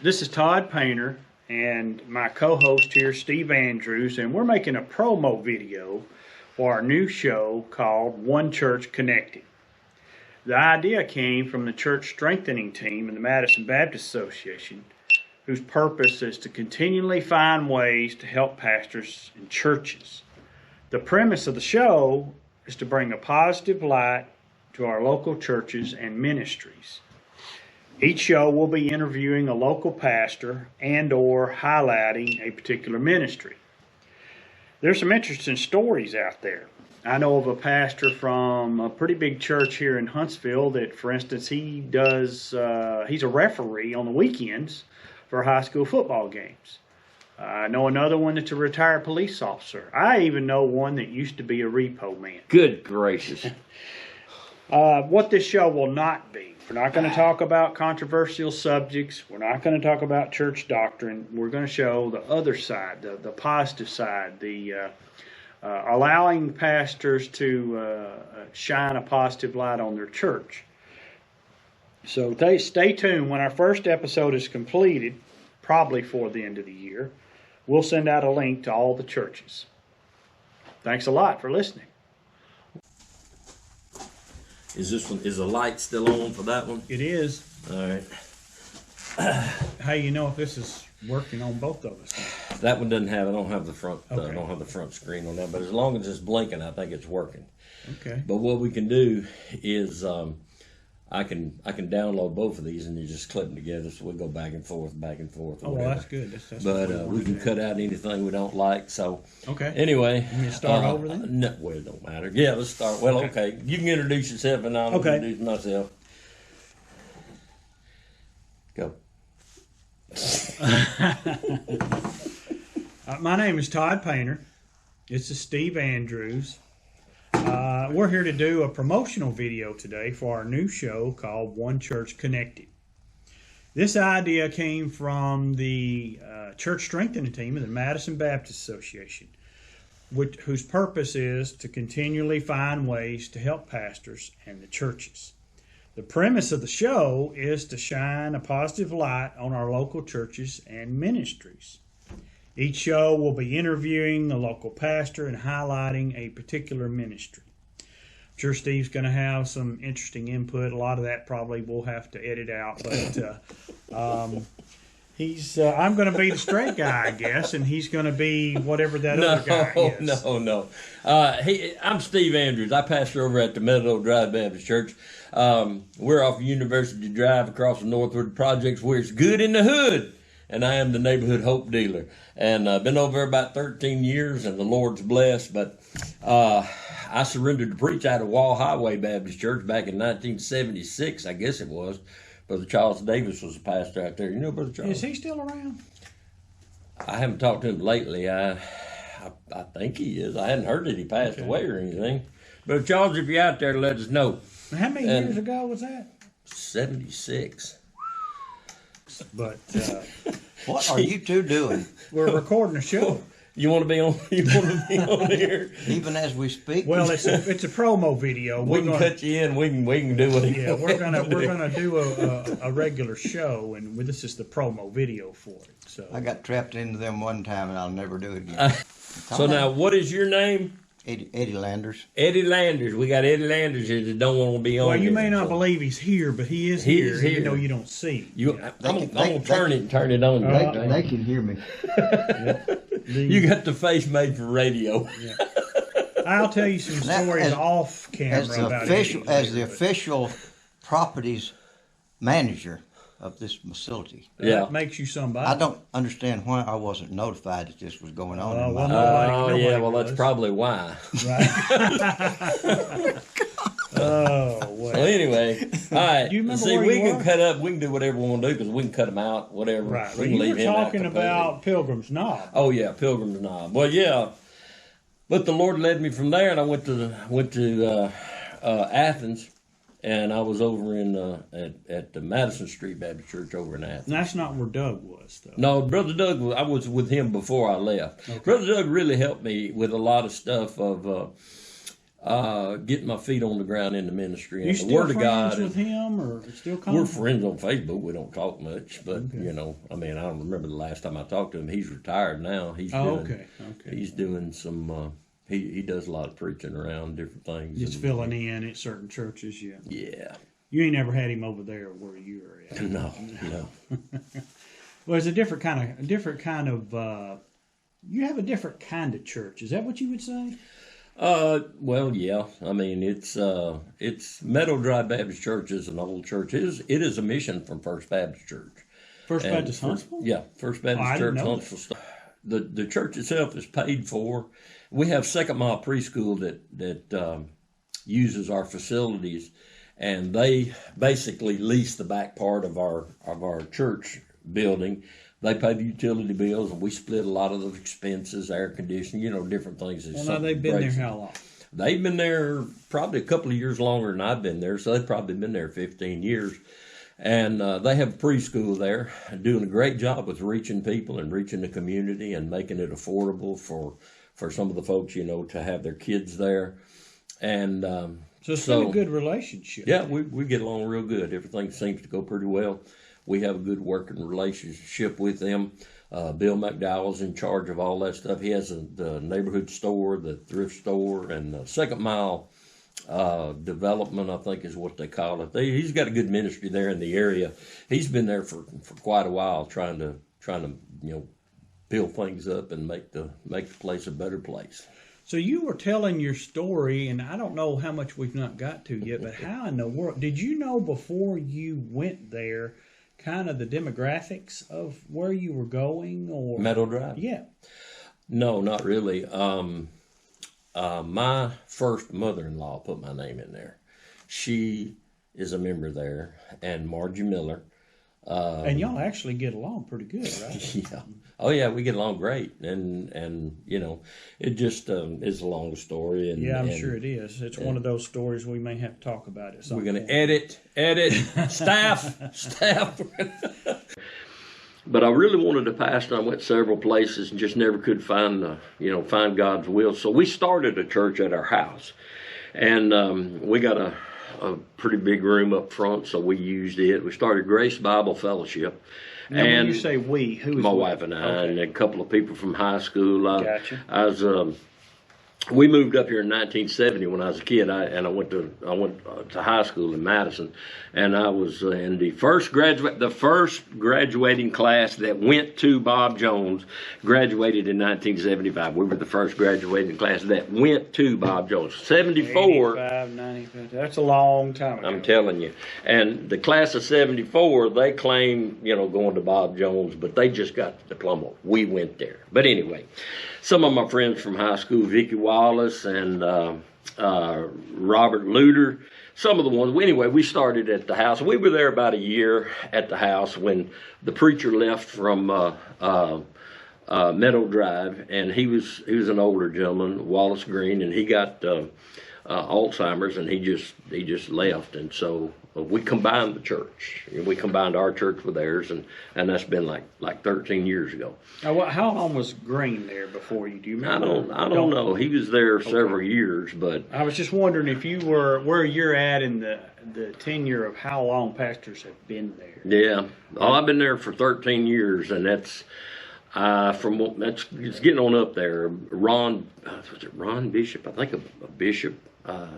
This is Todd Panter and my co-host here, Steve Andrews, and we're making a promo video for our new show called One Church Connected. The idea came from the church strengthening team in the Madison Baptist Association, whose purpose is to continually find ways to help pastors and churches. The premise of the show is to bring a positive light to our local churches and ministries. Each show will be interviewing a local pastor and/or highlighting a particular ministry. There's some interesting stories out there. I know of a pastor from a pretty big church here in Huntsville that, for instance, he's a referee on the weekends for high school football games. I know another one that's a retired police officer. I even know one that used to be a repo man. Good gracious. What this show will not be. We're not going to talk about controversial subjects. We're not going to talk about church doctrine. We're going to show the other side, the positive side, the allowing pastors to shine a positive light on their church. So stay tuned. When our first episode is completed, probably for the end of the year, we'll send out a link to all the churches. Thanks a lot for listening. Is the light still on for that one? It is. All right. How you know if this is working on both of us? That one doesn't have. I don't have the front. Okay. I don't have the front screen on that. But as long as it's blinking, I think it's working. Okay. But what we can do is I can download both of these and you just clip them together, so we go back and forth. Oh, well, that's good. That's but we can cut out anything we don't like. So okay. Anyway, you start over then? No, well, it don't matter. Yeah, let's start. Well, okay. You can introduce yourself and I'll introduce myself. Go. My name is Todd Panter. This is Steve Andrews. We're here to do a promotional video today for our new show called One Church Connected. This idea came from the church strengthening team of the Madison Baptist Association, whose purpose is to continually find ways to help pastors and the churches. The premise of the show is to shine a positive light on our local churches and ministries. Each show will be interviewing a local pastor and highlighting a particular ministry. I'm sure Steve's going to have some interesting input. A lot of that probably we'll have to edit out, but I'm going to be the straight guy, I guess, and he's going to be whatever that other guy is. No. I'm Steve Andrews. I pastor over at the Meadow Drive Baptist Church. We're off University Drive across the Northwood Projects where it's good in the hood. And I am the neighborhood hope dealer. And I've been over there about 13 years, and the Lord's blessed. But I surrendered to preach out of Wall Highway Baptist Church back in 1976, I guess it was. Brother Charles Davis was a pastor out there. You know Brother Charles? Is he still around? I haven't talked to him lately. I think he is. I hadn't heard that he passed away or anything. Brother Charles, if you're out there, let us know. How many years ago was that? 76. But what are you two doing? We're recording a show. You want to be on? You want to be on here? Even as we speak. Well, it's a promo video. We can cut you in. We can do it. Yeah, we're gonna do a regular show, and this is the promo video for it. So I got trapped into them one time, and I'll never do it again. So now, what is your name? Eddie Landers. Eddie Landers. We got Eddie Landers here that don't want to be on. Well, you may not believe he's here, but he is here, even though you don't see him. I'm gonna turn it on. They can hear me. You got the face made for radio. Yeah. I'll tell you some stories off camera as the official properties manager of this facility. That makes you somebody. I don't understand why I wasn't notified that this was going on. Well, that's probably why. Right. Oh, well. So anyway, all right. Do you remember See, where we you can were? cut up. We can do whatever we want to do because we can cut them out. Whatever. Right. We Well, can you leave were him out talking completely. about Pilgrim's Knob. Oh yeah, Pilgrim's Knob. Well, yeah, but the Lord led me from there, and I went to Athens, and I was over in at the Madison Street Baptist Church over in Athens. And that's not where Doug was, though. No, Brother Doug, I was with him before I left. Okay. Brother Doug really helped me with a lot of stuff of getting my feet on the ground in the ministry You and still the Word of friends God. with him, or still We're contact? friends on Facebook. We don't talk much, but I don't remember the last time I talked to him. He's retired now. He's okay. He's doing some. He does a lot of preaching around different things. Just filling in at certain churches, yeah. Yeah. You ain't never had him over there where you are at. No. Well, it's a different kind of. You have a different kind of church. Is that what you would say? Well, yeah. I mean, it's Meadow Drive Baptist Church is an old church. It is a mission from First Baptist Church. First Baptist Huntsville? Yeah, First Baptist Church Huntsville. The church itself is paid for. We have Second Mile Preschool that uses our facilities, and they basically lease the back part of our church building. They pay the utility bills, and we split a lot of those expenses, air conditioning, different things. Well, now they've been there how long? They've been there probably a couple of years longer than I've been there, so they've probably been there 15 years. And they have a preschool there, doing a great job with reaching people and reaching the community and making it affordable for some of the folks, to have their kids there. And so it's been a good relationship. Yeah, we get along real good. Everything seems to go pretty well. We have a good working relationship with them. Bill McDowell's in charge of all that stuff. He has the neighborhood store, the thrift store, and the Second Mile development, I think is what they call it. He's got a good ministry there in the area. He's been there for quite a while, trying to build things up and make the place a better place. So you were telling your story, and I don't know how much we've not got to yet, but how in the world did you know before you went there kind of the demographics of where you were going? Or Meadow Drive? Yeah. No, not really. My first mother-in-law put my name in there. She is a member there, and Margie Miller. And y'all actually get along pretty good, right? Yeah. Oh, yeah, we get along great. And it just is a long story. And, yeah, I'm sure it is. It's one of those stories we may have to talk about it. We're going to edit, staff. But I really wanted to pastor. I went several places and just never could find God's will. So we started a church at our house. And we got a pretty big room up front, so we used it. We started Grace Bible Fellowship. Now, when you say we, who is my we? wife and I, and a couple of people from high school. Gotcha. We moved up here in 1970 when I was a kid. I went to high school in Madison, and I was in the first graduating class that went to Bob Jones. Graduated in 1975. We were the first graduating class that went to Bob Jones. 74. 85, 95. That's a long time ago. I'm telling you. And the class of 74, they claim, going to Bob Jones, but they just got the diploma. We went there. But anyway, some of my friends from high school, Vicki Wallace and Robert Luter, some of the ones. Anyway, we started at the house. We were there about a year at the house when the preacher left from Meadow Drive, and he was an older gentleman, Wallace Green, and he got Alzheimer's, and he just left, and so we combined the church. We combined our church with theirs, and that's been like 13 years ago. How long was Green there before you? Do you remember? I don't know. He was there several years, but I was just wondering if you were where you're at in the tenure of how long pastors have been there. Yeah, I've been there for 13 years, and it's getting on up there. Was it Ron Bishop? I think a bishop. I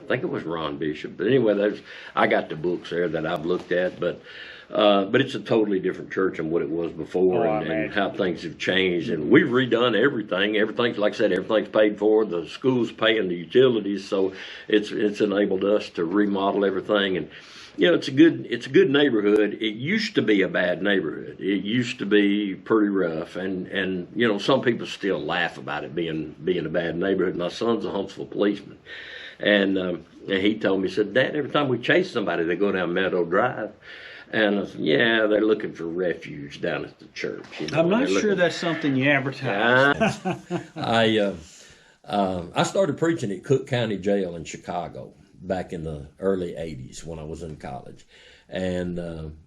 think it was Ron Bishop. But anyway, I got the books there that I've looked at, but it's a totally different church than what it was before, and how things have changed. And we've redone everything. Everything's, like I said, everything's paid for. The school's paying the utilities, so it's enabled us to remodel everything. And it's a good neighborhood. It used to be a bad neighborhood. It used to be pretty rough, and some people still laugh about it being a bad neighborhood. My son's a Huntsville policeman, and he told me, he said, "Dad, every time we chase somebody, they go down Meadow Drive." And I said, "Yeah, they're looking for refuge down at the church." I'm not sure that's something you advertise. I started preaching at Cook County Jail in Chicago back in the early 80s when I was in college. And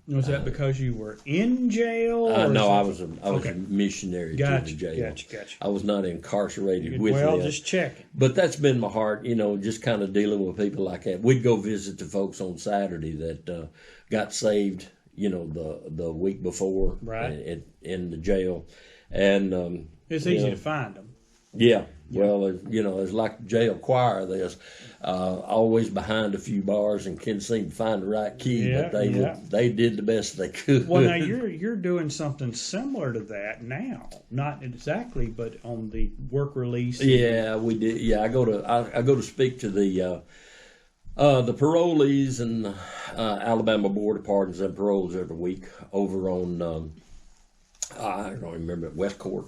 was that because you were in jail? No, I was a missionary to the jail. Gotcha. I was not incarcerated with them. Just checking. But that's been my heart, just kind of dealing with people like that. We'd go visit the folks on Saturday that got saved, the week before, right, in the jail, and it's easy to find them. Yeah. Well, it's like the jail choir. There's always behind a few bars and can't seem to find the right key, but they did the best they could. Well, now you're doing something similar to that now, not exactly, but on the work release. Yeah, we did. Yeah, I go to speak to the parolees and Alabama Board of Pardons and Paroles every week over on I don't remember, Westport,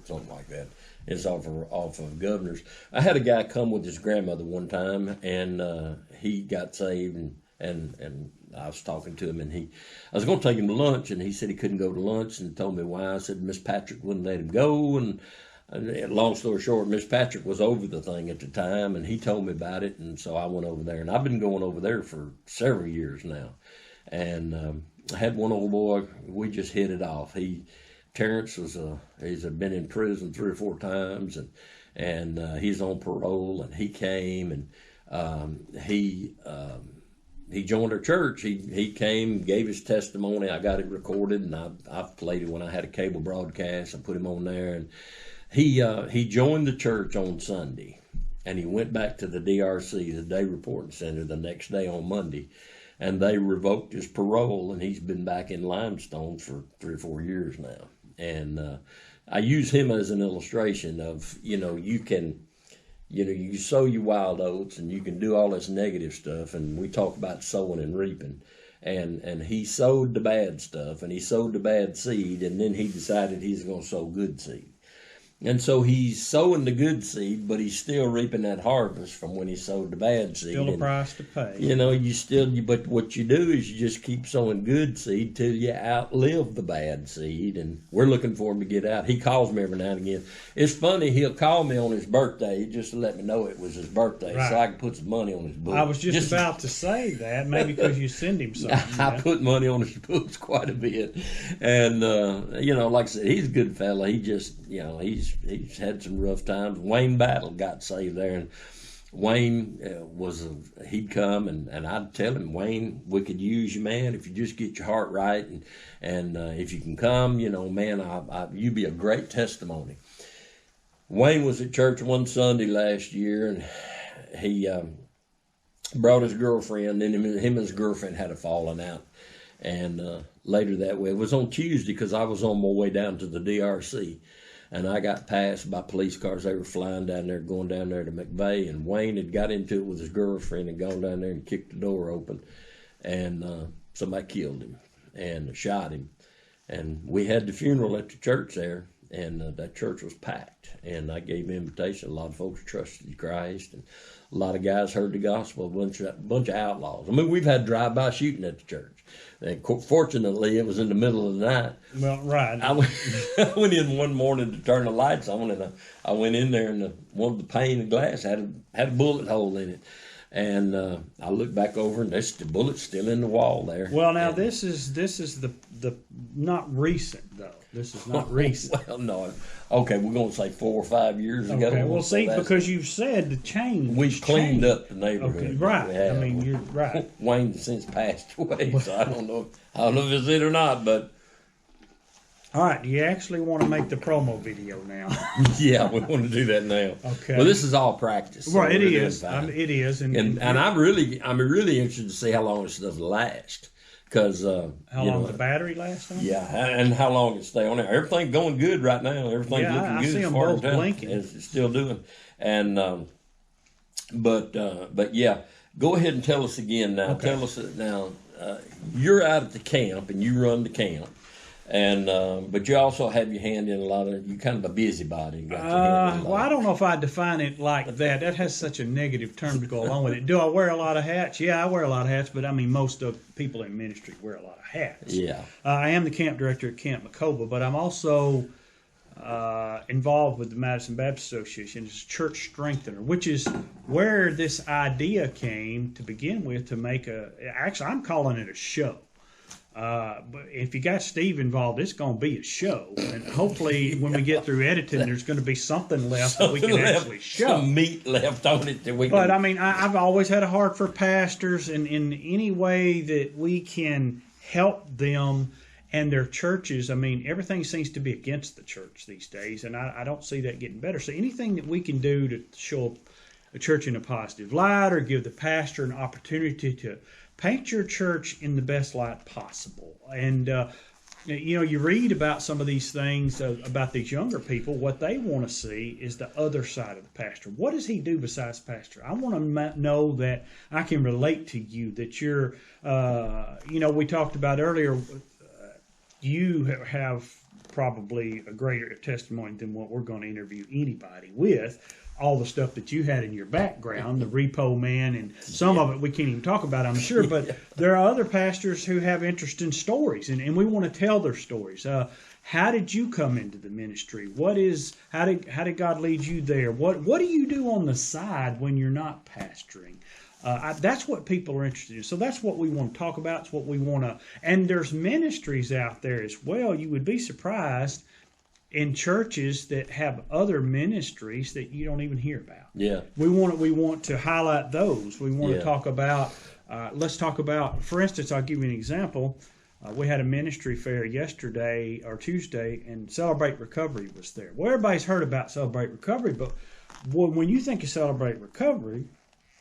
something like that. It's off of Governor's. I had a guy come with his grandmother one time, and he got saved, and I was talking to him, and I was going to take him to lunch, and he said he couldn't go to lunch, and told me why. I said Miss Patrick wouldn't let him go, and long story short, Miss Patrick was over the thing at the time, and he told me about it, and so I went over there, and I've been going over there for several years now, and I had one old boy. We just hit it off. Terrence he's been in prison 3 or 4 times, and he's on parole, and he came, and he joined our church. He came, gave his testimony. I got it recorded, and I've played it when I had a cable broadcast. I put him on there, and he joined the church on Sunday, and he went back to the DRC, the Day Reporting Center, the next day on Monday. And they revoked his parole, and he's been back in Limestone for 3 or 4 years now. And I use him as an illustration of, you can, you sow your wild oats, and you can do all this negative stuff. And we talk about sowing and reaping. And he sowed the bad stuff, and he sowed the bad seed, and then he decided he's going to sow good seed. And so he's sowing the good seed, but he's still reaping that harvest from when he sowed the bad seed. Still a price to pay. But what you do is you just keep sowing good seed till you outlive the bad seed. And we're looking for him to get out. He calls me every now and again. It's funny, he'll call me on his birthday just to let me know it was his birthday, so I can put some money on his books. I was just about to say that, maybe because you send him something. I put money on his books quite a bit. And, like I said, he's a good fella. He just, he's had some rough times. Wayne Battle got saved there, and Wayne he'd come, and I'd tell him, Wayne, we could use you, man, if you just get your heart right, and if you can come, man, you'd be a great testimony. Wayne was at church one Sunday last year, and he brought his girlfriend, and him and his girlfriend had a falling out. And later that way, it was on Tuesday, because I was on my way down to the DRC. And I got passed by police cars. They were flying down there, going down there to McVeigh. And Wayne had got into it with his girlfriend and gone down there and kicked the door open. And somebody killed him and shot him. And we had the funeral at the church there. And that church was packed. And I gave an invitation. A lot of folks trusted Christ. And a lot of guys heard the gospel. A bunch of outlaws. I mean, we've had drive-by shooting at the church. And fortunately, it was in the middle of the night. Well, right. I went in one morning to turn the lights on, and I went in there, and one of the pane of glass had a bullet hole in it. And I looked back over, and the bullet's still in the wall there. Well, now this is the not recent though. This is not recent. Well, no. Okay, we're going to say 4 or 5 years ago. Okay. Well, see, because you've said the change. We've cleaned up the neighborhood. Okay, right. I mean, you're right. Wayne's since passed away, so I don't know if it's it or not, but. All right, do you actually want to make the promo video now? Yeah, we want to do that now. Okay. Well, this is all practice. So right, it is. It is. And I'm really interested to see how long this does last. Because how long the battery lasts on? Yeah, and how long it stay on there. Everything's going good right now. Everything's looking good. I see them both blinking. It's still doing. And but yeah, go ahead and tell us again now. Okay. Tell us now. You're out at the camp and you run the camp. And but you also have your hand in a lot of. You're kind of a busybody. Well, I don't know if I define it like that. That has such a negative term to go along with it. Do I wear a lot of hats? Yeah, I wear a lot of hats, but I mean, most of people in ministry wear a lot of hats. Yeah. I am the camp director at Camp Macoba, but I'm also involved with the Madison Baptist Association is church strengthener, which is where this idea came to begin with to make actually I'm calling it a show. But if you got Steve involved, it's going to be a show. And hopefully when we get through editing, there's going to be something left that we can actually show. Some meat left on it that we But can... I mean, I've always had a heart for pastors, and in any way that we can help them and their churches. I mean, everything seems to be against the church these days, and I don't see that getting better. So anything that we can do to show a church in a positive light or give the pastor an opportunity to paint your church in the best light possible. And, you read about some of these things about these younger people. What they want to see is the other side of the pastor. What does he do besides pastor? I want to know that I can relate to you, that you're, we talked about earlier, you have probably a greater testimony than what we're going to interview anybody with. All the stuff that you had in your background, the repo man, and some of it we can't even talk about, I'm sure. But there are other pastors who have interesting stories, and we want to tell their stories. How did you come into the ministry? How did God lead you there? What do you do on the side when you're not pastoring? That's what people are interested in. So that's what we want to talk about. It's what we want to. And there's ministries out there as well. You would be surprised in churches that have other ministries that you don't even hear about. Yeah. We want to highlight those. We want to talk about. Let's talk about. For instance, I'll give you an example. We had a ministry fair yesterday or Tuesday, and Celebrate Recovery was there. Well, everybody's heard about Celebrate Recovery, but when you think of Celebrate Recovery,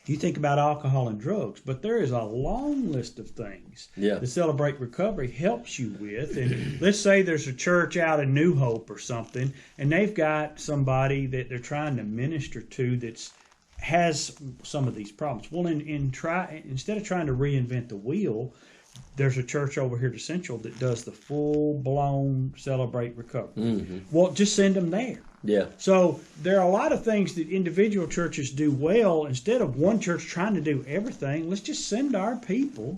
you think about alcohol and drugs, but there is a long list of things that Celebrate Recovery helps you with. And let's say there's a church out in New Hope or something, and they've got somebody that they're trying to minister to that has some of these problems. Well, instead of trying to reinvent the wheel, there's a church over here to Central that does the full-blown Celebrate Recovery. Mm-hmm. Well, just send them there. Yeah. So there are a lot of things that individual churches do well. Instead of one church trying to do everything, let's just send our people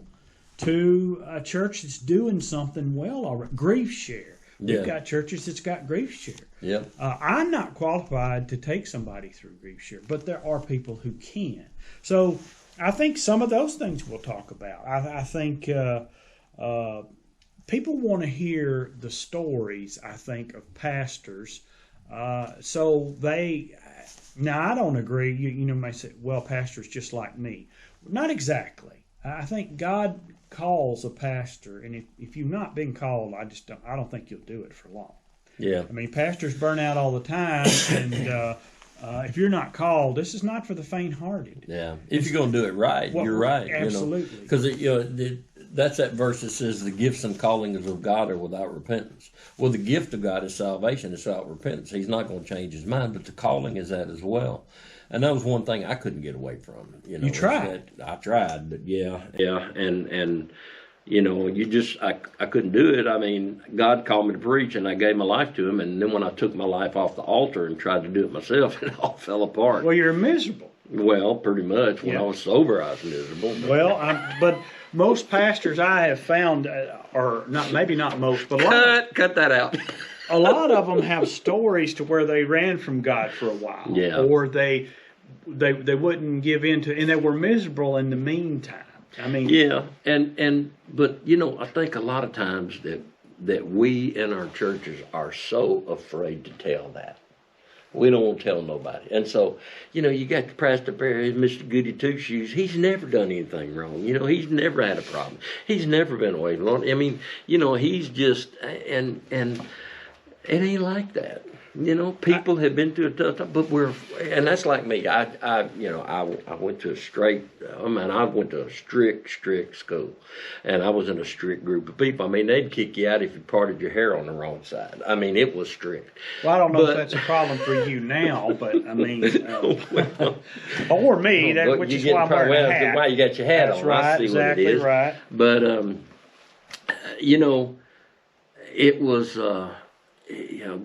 to a church that's doing something well already. Grief share. We've got churches that's got grief share. Yeah. I'm not qualified to take somebody through grief share, but there are people who can. So I think some of those things we'll talk about. I think people want to hear the stories, I think, of pastors. So now I don't agree. You may say, well, pastor's just like me. Not exactly. I think God calls a pastor, and if you've not been called, I don't think you'll do it for long. Yeah. I mean, pastors burn out all the time, and if you're not called, this is not for the faint-hearted. Yeah. If you're going to do it right, you're right. Absolutely. Because that's that verse that says the gifts and callings of God are without repentance. Well, the gift of God is salvation. It's without repentance. He's not going to change his mind, but the calling is that as well. And that was one thing I couldn't get away from. You tried. I tried, but yeah, and I couldn't do it. I mean, God called me to preach, and I gave my life to him. And then when I took my life off the altar and tried to do it myself, it all fell apart. Well, you're miserable. Well, pretty much. When I was sober, I was miserable. But most pastors I have found, or not, maybe not most, but cut that out. A lot of them have stories to where they ran from God for a while, or they wouldn't give in to, and they were miserable in the meantime. I mean, but I think a lot of times that we in our churches are so afraid to tell that. We don't want to tell nobody. And so, you got the pastor up there, Mr. Goody Two Shoes. He's never done anything wrong. He's never had a problem. He's never been away from Lord. I mean, he's just, and it ain't like that. People have been through a tough time, but and that's like me. I went to I went to a strict school, and I was in a strict group of people. I mean, they'd kick you out if you parted your hair on the wrong side. I mean, it was strict. Well, I don't know if that's a problem for you now, but I mean, or me, which is why I'm wearing a hat. Why you got your hat that's on? Right, I see exactly what it is. Right. But it was.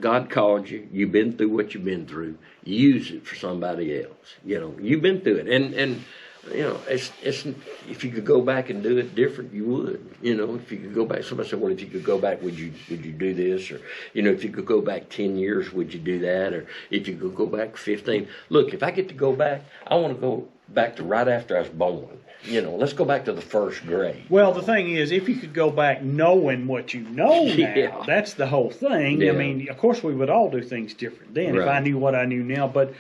God called you. You've been through what you've been through. Use it for somebody else. You've been through it. And You know, it's if you could go back and do it different, you would. You know, if you could go back, somebody said, well, if you could go back, would you do this? Or, you know, if you could go back 10 years, would you do that? Or if you could go back 15. Look, if I get to go back, I want to go back to right after I was born. You know, let's go back to the first grade. Well, the thing is, if you could go back knowing what you know now, Yeah. that's the whole thing. Yeah. I mean, of course, we would all do things different then if I Right. knew what I knew now. But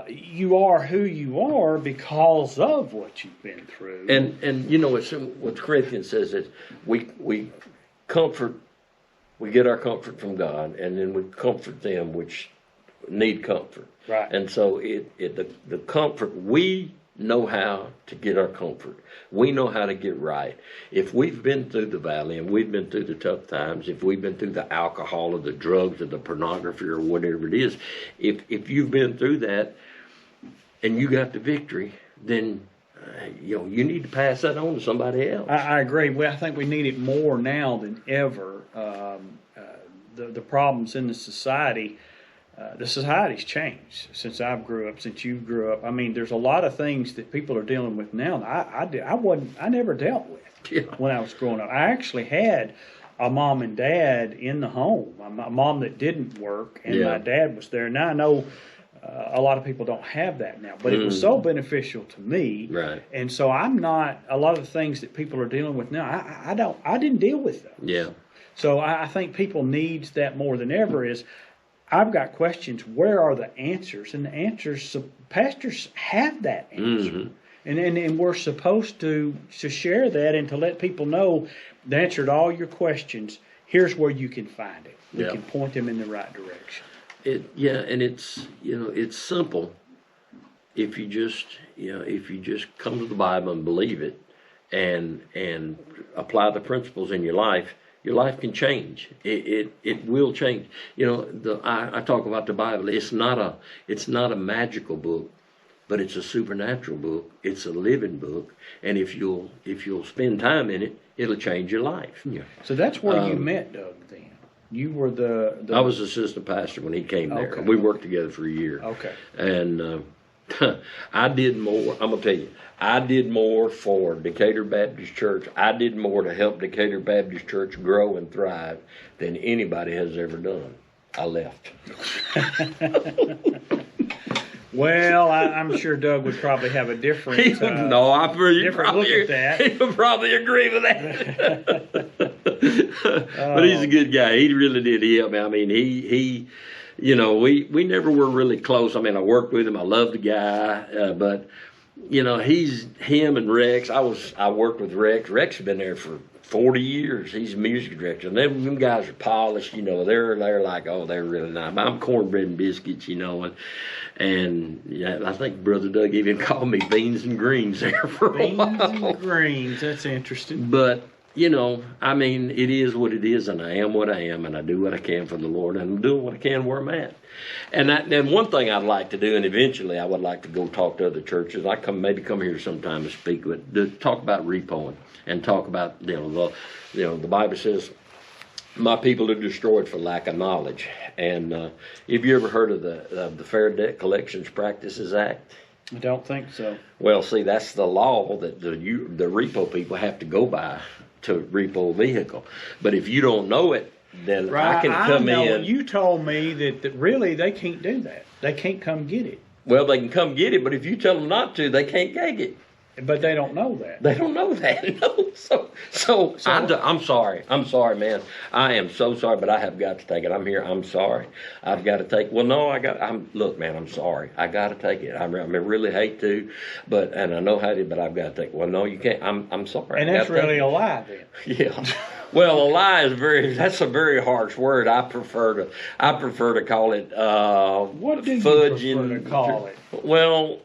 you are who you are because of what you've been through. And you know what Corinthians says is we get our comfort from God, and then we comfort them which need comfort. Right. And so the comfort, we know how to get our comfort. We know how to get right. If we've been through the valley and we've been through the tough times, if we've been through the alcohol or the drugs or the pornography or whatever it is, if you've been through that and you got the victory, then you know, you need to pass that on to somebody else. I agree. Well, I think we need it more now than ever. The problems in the society's changed since I grew up, since you grew up. I mean, there's a lot of things that people are dealing with now that I never dealt with when I was growing up. I actually had a mom and dad in the home, a mom that didn't work, and my dad was there. Now I know a lot of people don't have that now, but it was so beneficial to me. Right. And so I'm not, a lot of the things that people are dealing with now, I didn't deal with those. Yeah. So I think people needs that more than ever is, I've got questions, where are the answers? And the answers, pastors have that answer. And we're supposed to share that and to let people know the answer to all your questions. Here's where you can find it. We can point them in the right direction. And it's, you know, it's simple if you just come to the Bible and believe it and apply the principles in your life can change. It will change. You know, I talk about the Bible. It's not a magical book, but it's a supernatural book. It's a living book, and if you'll spend time in it, it'll change your life. Yeah. So that's where you met Doug then. You were the I was assistant pastor when he came there. Okay. We worked together for a year. Okay. And I did more. I'm gonna tell you, I did more for Decatur Baptist Church. I did more to help Decatur Baptist Church grow and thrive than anybody has ever done. I left. Well, I'm sure Doug would probably have a different different look at that. He would probably agree with that. But he's a good guy. He really did help me. I mean, he you know, we never were really close. I mean, I worked with him. I loved the guy, but you know, him and Rex. I worked with Rex. Rex has been there for 40 years. He's a music director. And them guys are polished. You know, they're like, oh, they're really nice. I'm cornbread and biscuits. You know, and yeah, I think Brother Doug even called me beans and greens there for a while. Beans and greens. That's interesting. But you know, I mean, it is what it is, and I am what I am, and I do what I can for the Lord, and I'm doing what I can where I'm at. And one thing I'd like to do, and eventually I would like to go talk to other churches. I maybe come here sometime to speak with, to talk about repoing and talk about the Bible says, "My people are destroyed for lack of knowledge." And have you ever heard of the Fair Debt Collections Practices Act? I don't think so. Well, see, that's the law that the repo people have to go by to repo a vehicle. But if you don't know it, then I can come in. You told me that really they can't do that. They can't come get it. Well, they can come get it, but if you tell them not to, they can't get it. But they don't know that. They don't know that. No. So I'm sorry. I'm sorry, man. I am so sorry, but I have got to take it. I'm here. I'm sorry. I've got to take. Well, no, look, man. I'm sorry. I got to take it. I really hate to, and I know how to, but I've got to take it. Well, no, you can't. I'm sorry. And that's really a lie, then. Yeah. Well, a lie that's a very harsh word. I prefer to call it what do you fudging. prefer to call it? Well,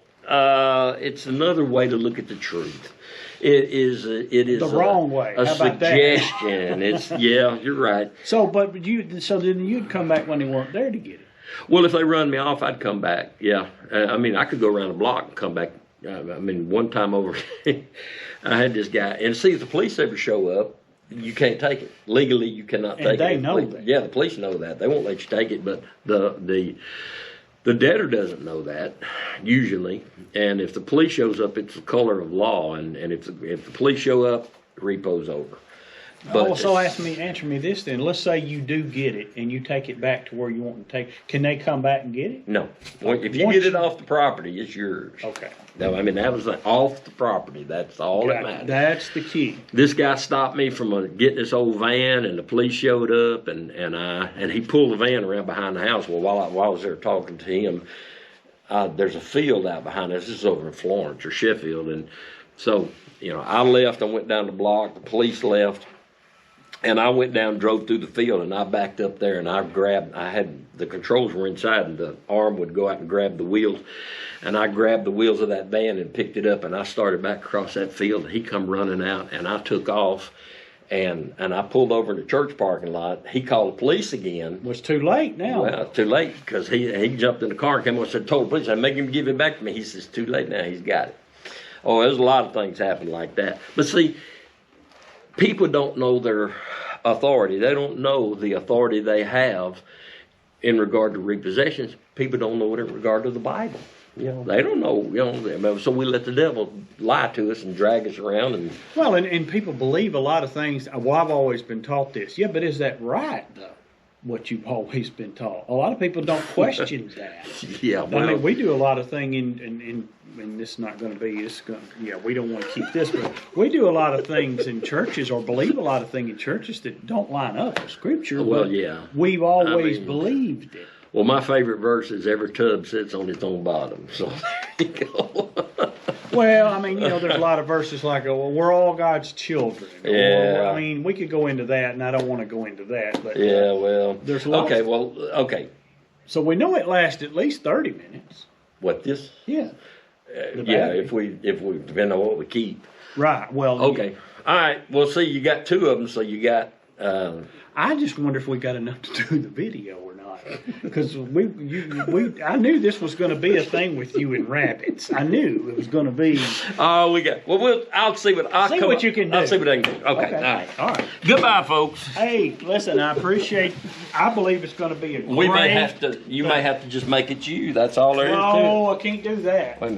it's another way to look at the truth. It is the wrong way. A How about suggestion. It's you're right. So then you'd come back when they weren't there to get it. Well, if they run me off, I'd come back. Yeah, I mean, I could go around the block and come back. I mean, one time over, I had this guy, and see if the police ever show up, you can't take it legally. You cannot take it. And they know that. Yeah, the police know that. They won't let you take it, but the The debtor doesn't know that, usually. And if the police shows up, it's the color of law. And if the police show up, the repo's over. But so answer me this then. Let's say you do get it and you take it back to where you want to take. Can they come back and get it? no. If you get it off the property, it's yours. Okay. No, I mean, that was off the property. That's all that matters. That's the key. This guy stopped me from getting this old van, and the police showed up, and he pulled the van around behind the house. Well, while I was there talking to him, there's a field out behind us. This is over in Florence or Sheffield, and so I left. I went down the block. The police left, and I went down, drove through the field, and I backed up there, and I had the controls were inside, and the arm would go out and grab the wheels. And I grabbed the wheels of that van and picked it up, and I started back across that field. And he come running out, and I took off, and I pulled over in the church parking lot. He called the police again. Well, it's too late now. Well, it's too late, because he jumped in the car and came up and told the police, I make him give it back to me. He says, too late now, he's got it. Oh, there's a lot of things happen like that. But see, people don't know their authority. They don't know the authority they have in regard to repossessions. People don't know it in regard to the Bible. They don't know. So we let the devil lie to us and drag us around. And people believe a lot of things. Well, I've always been taught this. Yeah, but is that right, though, what you've always been taught? A lot of people don't question that. Yeah, well, I mean, we do a lot of things and this is not going to be, we don't want to keep this, but we do a lot of things in churches or believe a lot of things in churches that don't line up with Scripture. Well, yeah. We've always believed it. Well, my favorite verse is every tub sits on its own bottom. So there you go. Well, I mean, there's a lot of verses like, well, we're all God's children. Yeah. Or, I mean, we could go into that, and I don't want to go into that. But yeah, well. There's lots. Okay. So we know it lasts at least 30 minutes. What, this? Yeah. Yeah, if we depend on what we keep. Right. Well. Okay. All right. Well, see, you got two of them, so you got. I just wonder if we got enough to do the video or not, because I knew this was going to be a thing with you and rabbits. I knew it was going to be. Oh, we got. Well, I'll see what you can do. I'll see what I can do. Okay. All right. Goodbye, folks. Hey, listen. I believe it's going to be a great. You may have to just make it you. That's all there is to it. No, I can't do that.